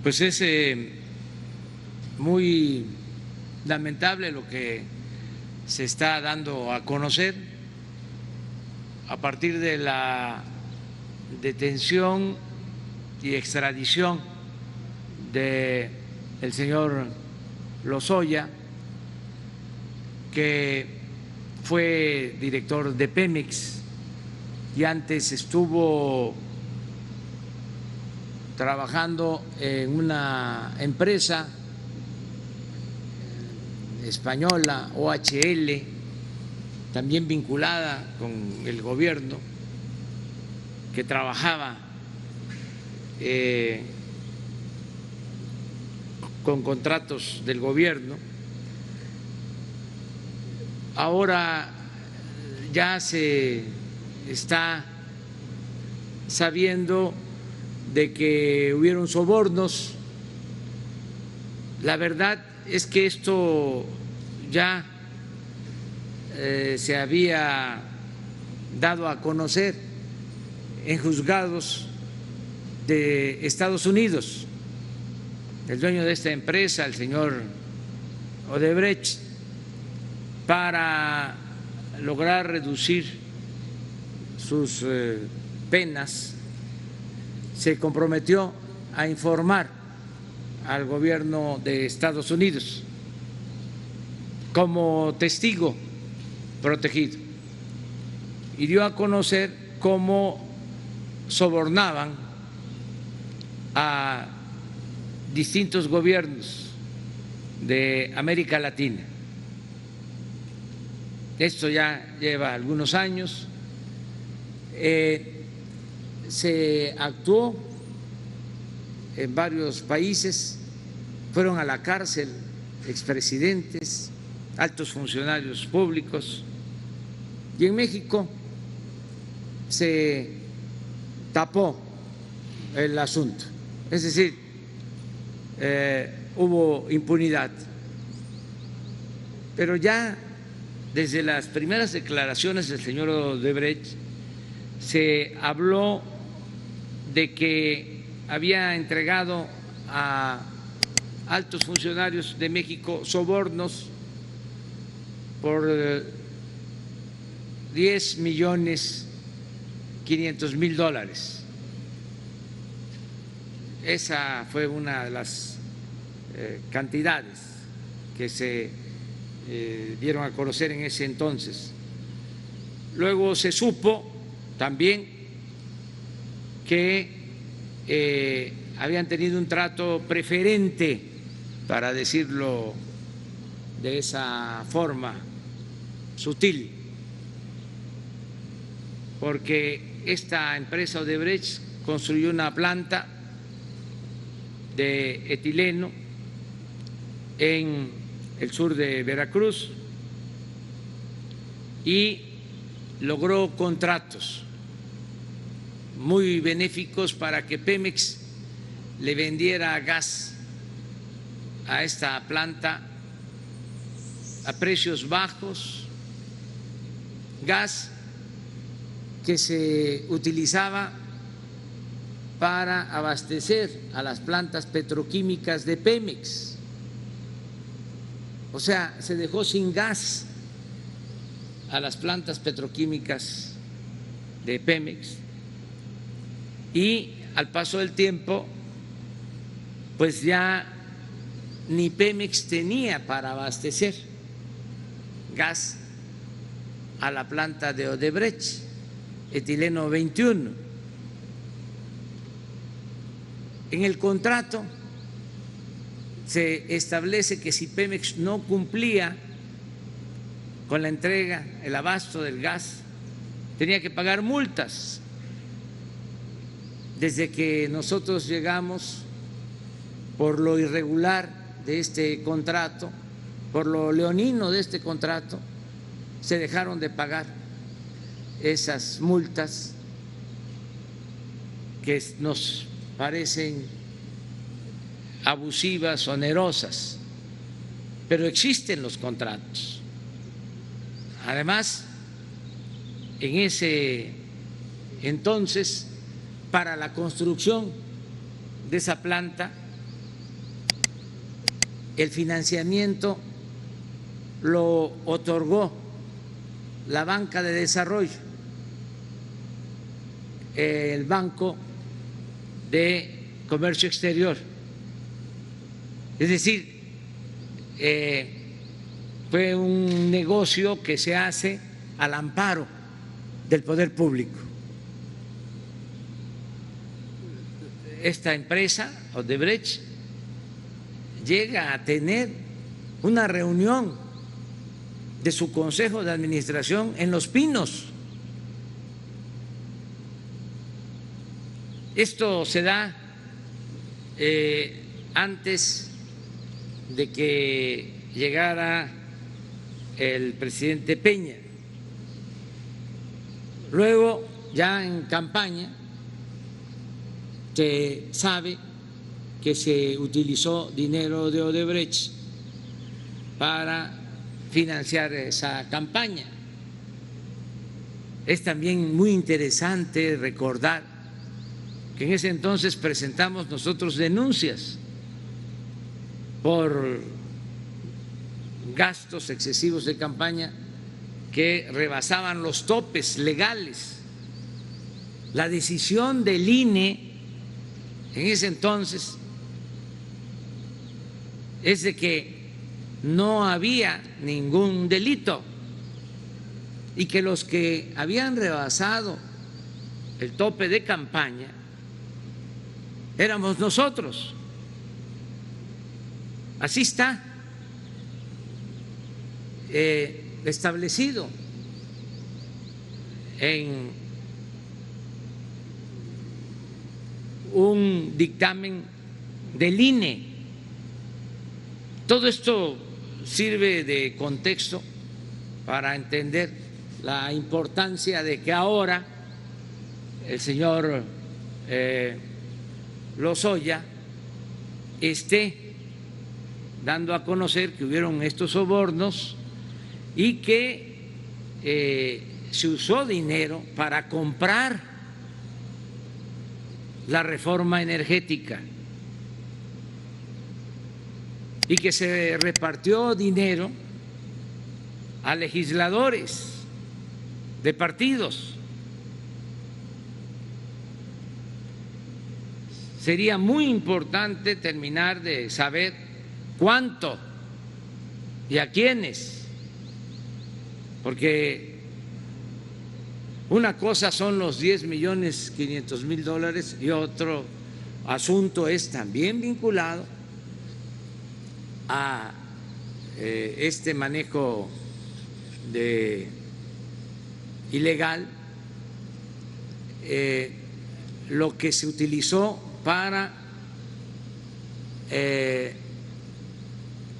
Pues es muy lamentable lo que se está dando a conocer a partir de la detención y extradición del señor Lozoya, que fue director de Pemex y antes estuvo trabajando en una empresa española, OHL, también vinculada con el gobierno, que trabajaba con contratos del gobierno. Ahora ya se está sabiendo de que hubieron sobornos. La verdad es que esto ya se había dado a conocer en juzgados de Estados Unidos. El dueño de esta empresa, el señor Odebrecht, para lograr reducir sus penas, se comprometió a informar al gobierno de Estados Unidos como testigo protegido y dio a conocer cómo sobornaban a distintos gobiernos de América Latina. Esto ya lleva algunos años. Se actuó en varios países, fueron a la cárcel expresidentes, altos funcionarios públicos, y en México se tapó el asunto, es decir, hubo impunidad. Pero ya desde las primeras declaraciones del señor Odebrecht se habló de que había entregado a altos funcionarios de México sobornos por 10.500.000 dólares. Esa fue una de las cantidades que se dieron a conocer en ese entonces. Luego se supo también que habían tenido un trato preferente, para decirlo de esa forma sutil, porque esta empresa Odebrecht construyó una planta de etileno en el sur de Veracruz y logró contratos muy benéficos para que Pemex le vendiera gas a esta planta a precios bajos, gas que se utilizaba para abastecer a las plantas petroquímicas de Pemex. O sea, se dejó sin gas a las plantas petroquímicas de Pemex y al paso del tiempo, pues ya ni Pemex tenía para abastecer gas a la planta de Odebrecht, etileno 21. En el contrato se establece que si Pemex no cumplía con la entrega, el abasto del gas, tenía que pagar multas. Desde que nosotros llegamos, por lo irregular de este contrato, por lo leonino de este contrato, se dejaron de pagar esas multas que nos parecen abusivas, onerosas, pero existen los contratos. Además, en ese entonces, para la construcción de esa planta el financiamiento lo otorgó la banca de desarrollo, el Banco de Comercio Exterior. Es decir, fue un negocio que se hace al amparo del poder público. Esta empresa, Odebrecht, llega a tener una reunión de su consejo de administración en Los Pinos. Esto se da antes de que llegara el presidente Peña. Luego, ya en campaña, se sabe que se utilizó dinero de Odebrecht para financiar esa campaña. Es también muy interesante recordar que en ese entonces presentamos nosotros denuncias por gastos excesivos de campaña que rebasaban los topes legales. La decisión del INE en ese entonces es de que no había ningún delito y que los que habían rebasado el tope de campaña éramos nosotros. Así está establecido en un dictamen del INE. Todo esto sirve de contexto para entender la importancia de que ahora el señor Lozoya esté dando a conocer que hubieron estos sobornos y que se usó dinero para comprar la reforma energética y que se repartió dinero a legisladores de partidos. Sería muy importante terminar de saber cuánto y a quiénes, porque una cosa son los 10.500.000 y otro asunto es también vinculado a este manejo ilegal, lo que se utilizó para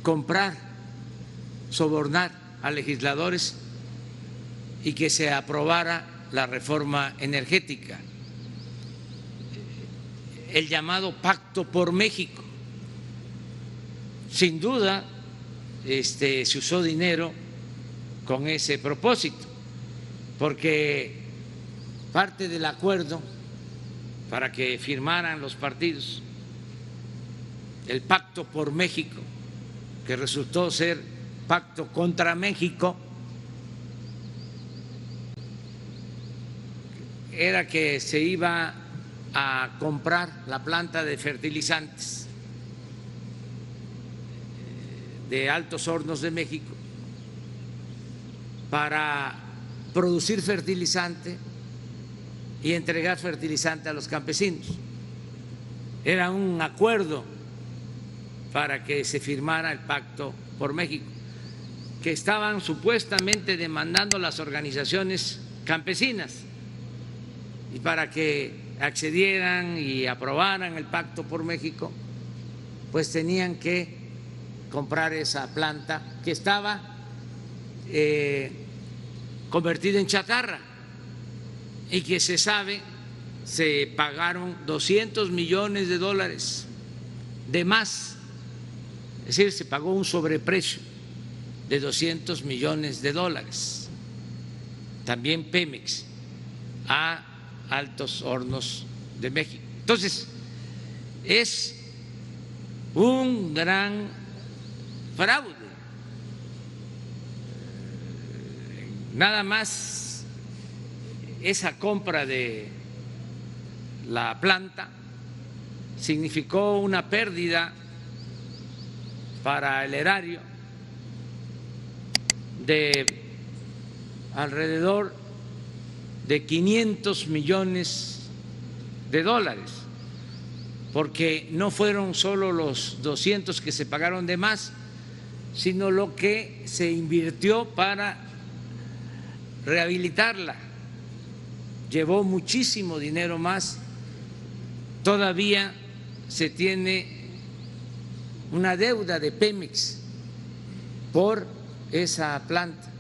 comprar, sobornar a legisladores y que se aprobara la reforma energética, el llamado Pacto por México. Sin duda, se usó dinero con ese propósito, porque parte del acuerdo para que firmaran los partidos el Pacto por México, que resultó ser pacto contra México, era que se iba a comprar la planta de fertilizantes de Altos Hornos de México para producir fertilizante y entregar fertilizante a los campesinos. Era un acuerdo para que se firmara el Pacto por México, que estaban supuestamente demandando las organizaciones campesinas, y para que accedieran y aprobaran el Pacto por México, pues tenían que comprar esa planta que estaba convertida en chatarra y que se sabe se pagaron $200 millones de más, es decir, se pagó un sobreprecio de $200 millones, también Pemex a Altos Hornos de México. Entonces, es un gran fraude. Nada más esa compra de la planta significó una pérdida para el erario de alrededor de 500 millones de dólares, porque no fueron solo los 200 que se pagaron de más, sino lo que se invirtió para rehabilitarla. Llevó muchísimo dinero más. Todavía se tiene una deuda de Pemex por esa planta.